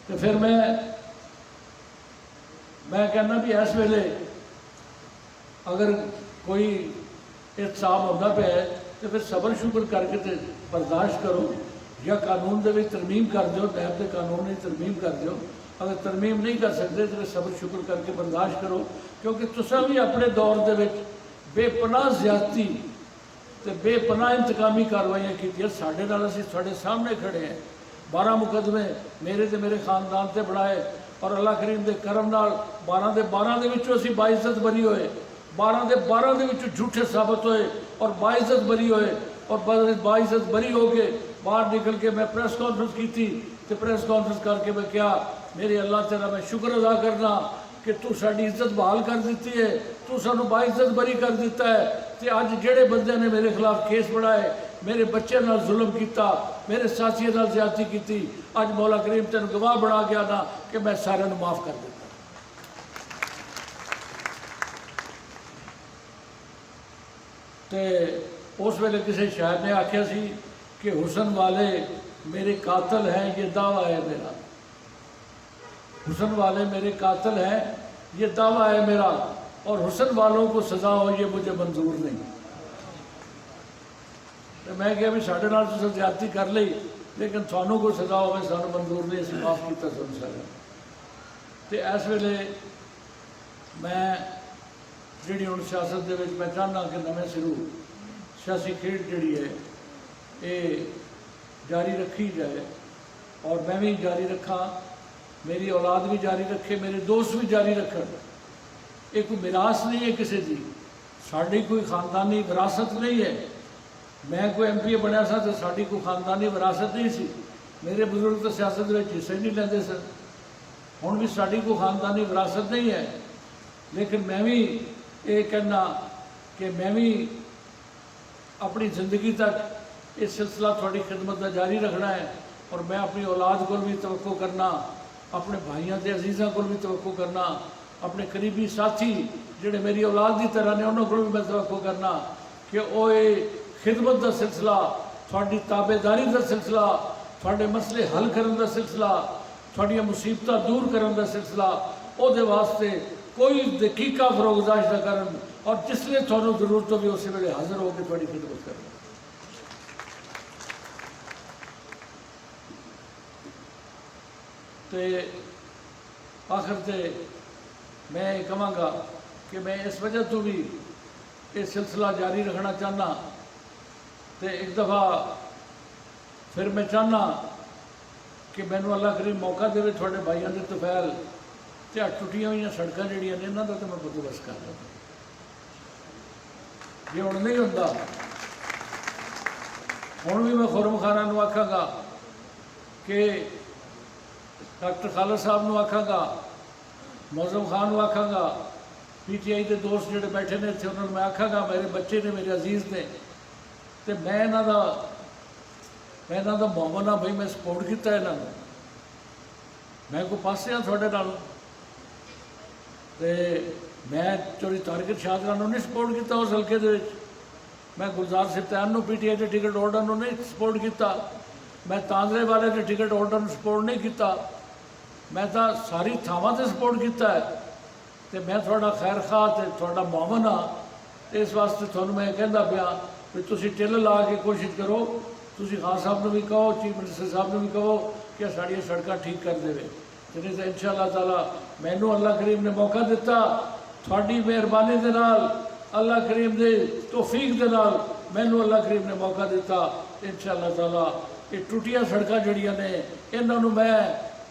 तो फिर मैं कहना भी इस वेले अगर कोई एहतसाब होता पे है तो फिर सबर शुक्र करके तो बर्दाश्त करो या कानून के तरमीम कर दो, नैब के कानून की तरमीम कर दो। अगर तरमीम नहीं कर सकते तो फिर सबर शुक्र करके बर्दाश्त करो, क्योंकि तुसा भी अपने दौर के बेपनाह ज्यादती तो बेपनाह इंतकामी कार्रवाइयाँ की साढ़े नाल असीं तुहाडे सामने खड़े हैं। 12 मुकदमे मेरे तो मेरे खानदान से बनाए और अल्लाह करीम के करम नाल 12 के 12 के विचों असीं बाइज्जत बरी होए, 12 के 12 के विचों झूठे साबित होए और बाइज्जत बरी होए। और बाइज्जत बरी हो के बाहर निकल के मैं प्रेस कॉन्फ्रेंस की थी। तो प्रेस कॉन्फ्रेंस करके मैं क्या मेरे अल्लाह तेरा मैं शुक्र अदा करना कि तू साड़ी इज्जत बहाल कर दी है, तू सानू बाइज्जत बरी कर दिता है। तो अज जेड़े बंदे ने मेरे खिलाफ केस बढ़ाए, मेरे बच्चे नाल जुल्म किया, मेरे साथियों नाल ज्यादती की, अज मौला करीम तेन गवाह बना गया ना कि मैं सारे माफ़ कर दिता। तो उस वेले किसी शायर ने आख्या सी कि हुसन वाले मेरे कातल हैं, ये दावा है मेरा। हुसन वाले मेरे कातल हैं, ये दावा है मेरा, और हुसन वालों को सजा हो ये मुझे मंजूर नहीं। तो मैं क्या भी साढ़े नाल तो ज्यादती कर ली, लेकिन थानू को सजा हो सानू मंजूर नहीं, असं माफ़ किया सुन सारा। तो इस वेले मैं जी हूँ सियासत के मैं चाहना कि नवे सिरों सियासी खेड जी है ये जारी रखी जाए, और मैं भी जारी रखा, मेरी औलाद भी जारी रखे, मेरे दोस्त भी जारी रखन। ये कोई विरासत नहीं है किसी की, साड़ी कोई खानदानी विरासत नहीं है। मैं कोई MP बनया सा तो साड़ी कोई खानदानी विरासत नहीं सी, मेरे बुजुर्ग तो सियासत में हिस्से नहीं लेंदे सन। हुण भी साड़ी कोई खानदानी विरासत नहीं है, लेकिन मैं भी ये कहना कि मैं भी अपनी ज़िंदगी तक ये सिलसिला थोड़ी खिदमत का जारी रखना है। और मैं अपनी औलाद को भी तवक्को करना, अपने भाइयों के अजीज़ों को भी तवक्को करना, अपने करीबी साथी जिहड़े मेरी औलाद की तरह ने उन्होंने को भी मैं तवक्को करना कि वो ये खिदमत का सिलसिला, थोड़ी ताबेदारी का सिलसिला, थोड़े मसले हल करने का सिलसिला, थोड़ियां मुसीबत दूर करने का सिलसिला, वो वास्ते कोई दकीका फरोगदाश न करन, और जिसले थोड़ी जरूरत हो भी उस वे हाजिर होकर थोड़ी खिदमत करना। तो आखिर से मैं कहूँगा कि मैं इस वजह तो भी ये सिलसिला जारी रखना चाहना। तो एक दफ़ा फिर मैं चाहना कि मैनू अल्लाह करीम मौका दे थोड़े भाइयों के तफैल तो टुटियां हुई सड़क जड़ियाँ ने इन्हों का तो मैं बंदोबस्त कर लूँ। जे हुण नहीं होंदा, हुण भी मैं खुरम खाना आखागा कि डॉक्टर खालिद साहब को आखागा, मौजम खान को आखागा, PTI के दोस्त जोड़े बैठे ने इतने उन्होंने मैं आखागा, मेरे बच्चे ने, मेरे अजीज़ ने, तो मैं इन्हों का मोमन हाँ भाई, मैं सपोर्ट किया इन्होंने, मैं कोई पासे हाँ थोड़े नालों। तो मैं चोरी तारिक शाहजहां नहीं सपोर्ट किया उस हल्के दे विच, मैं गुलजार सिफ्तान PTI के टिकट होल्डर नहीं सपोर्ट किया, मैं तांदरे वाले के टिकट होल्डर सपोर्ट नहीं किया, मैं तो सारी थावां से सपोर्ट किया है। तो मैं थोड़ा खैर खा तो थोड़ा मोमन हाँ, इस वास्ते थोड़ा मैं कहता पाया भी तुसीं टिल ला के कोशिश करो, तुसीं खान साहब ने भी कहो, चीफ मिनिस्टर साहब ने भी कहो कि साड़ियाँ सड़क ठीक कर देवे। तो नहीं तो इंशाअल्लाह ताला मैनू अल्लाह करीम ने मौका दिता, थोड़ी मेहरबानी दे नाल, अल्लाह करीम दे तौफीक दे नाल मैनू अल्लाह करीम ने मौका दिता। इंशाअल्लाह ताला ये टुटियां सड़क जड़ियाँ ने इन्हों मैं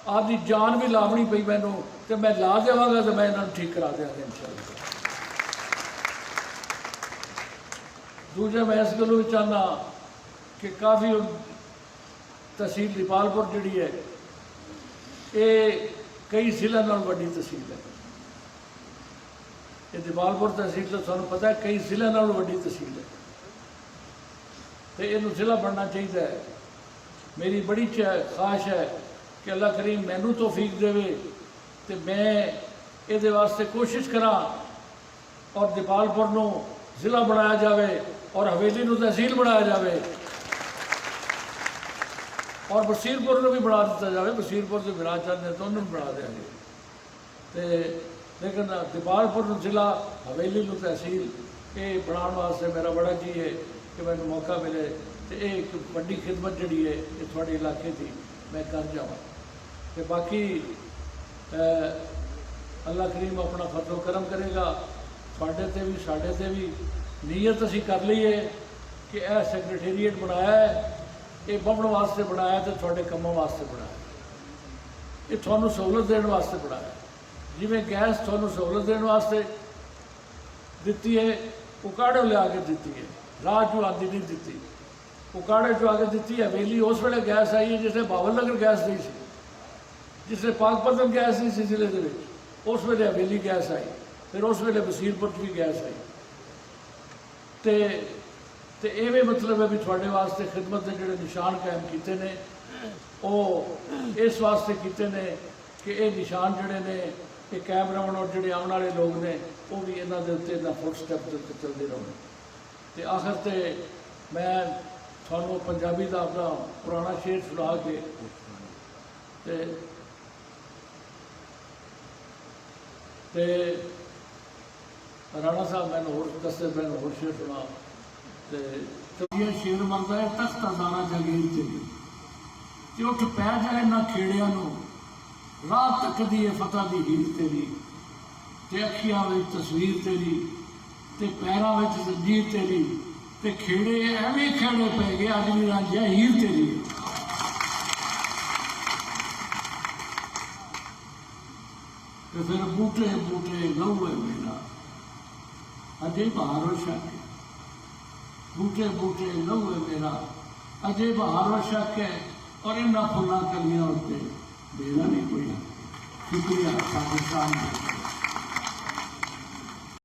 आपकी जान भी लावनी पई मैनू, तो मैं ला देवांगा, तो मैं इन्हों ठीक करा देंगे इंशाअल्लाह। दूजा मैं इस गलों भी चाहना कि काफ़ी तहसील दीपालपुर जी है ये कई जिलों नाल वड्डी तहसील है। ये दीपालपुर तहसील तो तुहानूं पता है कई जिलों नाल वड्डी तहसील है, तो इनू जिला बनना चाहिए। मेरी बड़ी ख्वाहिश है कि अल्लाह करीम मैनू तौफीक देवे तो मैं ये वास्ते कोशिश करा और दीपालपुर नूं जिला बनाया जाए और हवेली नूं तहसील बनाया जाए और बसीरपुर को भी बना दिता जाए। बसीरपुर से विराज चाहते हैं तो उन्होंने बना देंगे, तो लेकिन दीपालपुर जिला हवेली को तहसील ये बनाने वास्ते मेरा बड़ा जी है कि मैंने मौका मिले तो एक बड़ी खिदमत जी है ये थोड़े इलाके की मैं कर जावा। तो बाकी अल्लाह करीम अपना फजल करम करेगा, थोड़े ते भी साढ़े ते भी नीयत असी कर ली है कि यह सैक्रटेरीएट बनाया है, ये बबन वास्ते बनाया तो थोड़े कामों वास्ते बनाया, ये थानू सहूलत देने वास्ते बनाया। जिमें गैस थानू सहूलत देने वास्ते दी है, वो काढ़ो लिया के दी है, राह चू आदि नहीं दी। उकाड़े चो आगे दी हवेली उस वे गैस आई है जिसने बावल नगर गैस दी सी, जिसने पाकपतन गैस दी सी जिले के उस वे हवेली गैस आई, फिर उस वे बसीरपुर भी गैस आई। तो इवें मतलब है भी थोड़े वास्ते खिदमत के जोड़े निशान कायम किए ने वो इस वास्ते किए ने कि ये निशान जोड़े ने ये कायम रहन और जोड़े आने वाले लोग ने वो भी इन्हों के उत्ते इन्ना फुट स्टैप चलते रहन। तो आखिर ते मैं थानू पंजाबी का अपना पुराना शेर सुना के ते राणा साहब मैंने होर दसते मैंने होर शेर सुना तो शेर मरदा है तख्त हजारा जागीर ते उठ पै जाए ना खेड़िया राह तकदी है फतह दी हीर तेरी ते अखियां विच तस्वीर तेरी ते पैरां विच जंजीर तेरी ते खेड़े एवें खेड़े पै गए अज भी रांझिया हीर तेरी। ते फिर बूटे बूटे लहू है मेरा अजे बहार शक है, बूटे बूटे लहू है मेरा अजे बहार शक है और इन्होंने फुलों कलियां उत्ते बेरा नहीं कोई। शुक्रिया पाकिस्तान।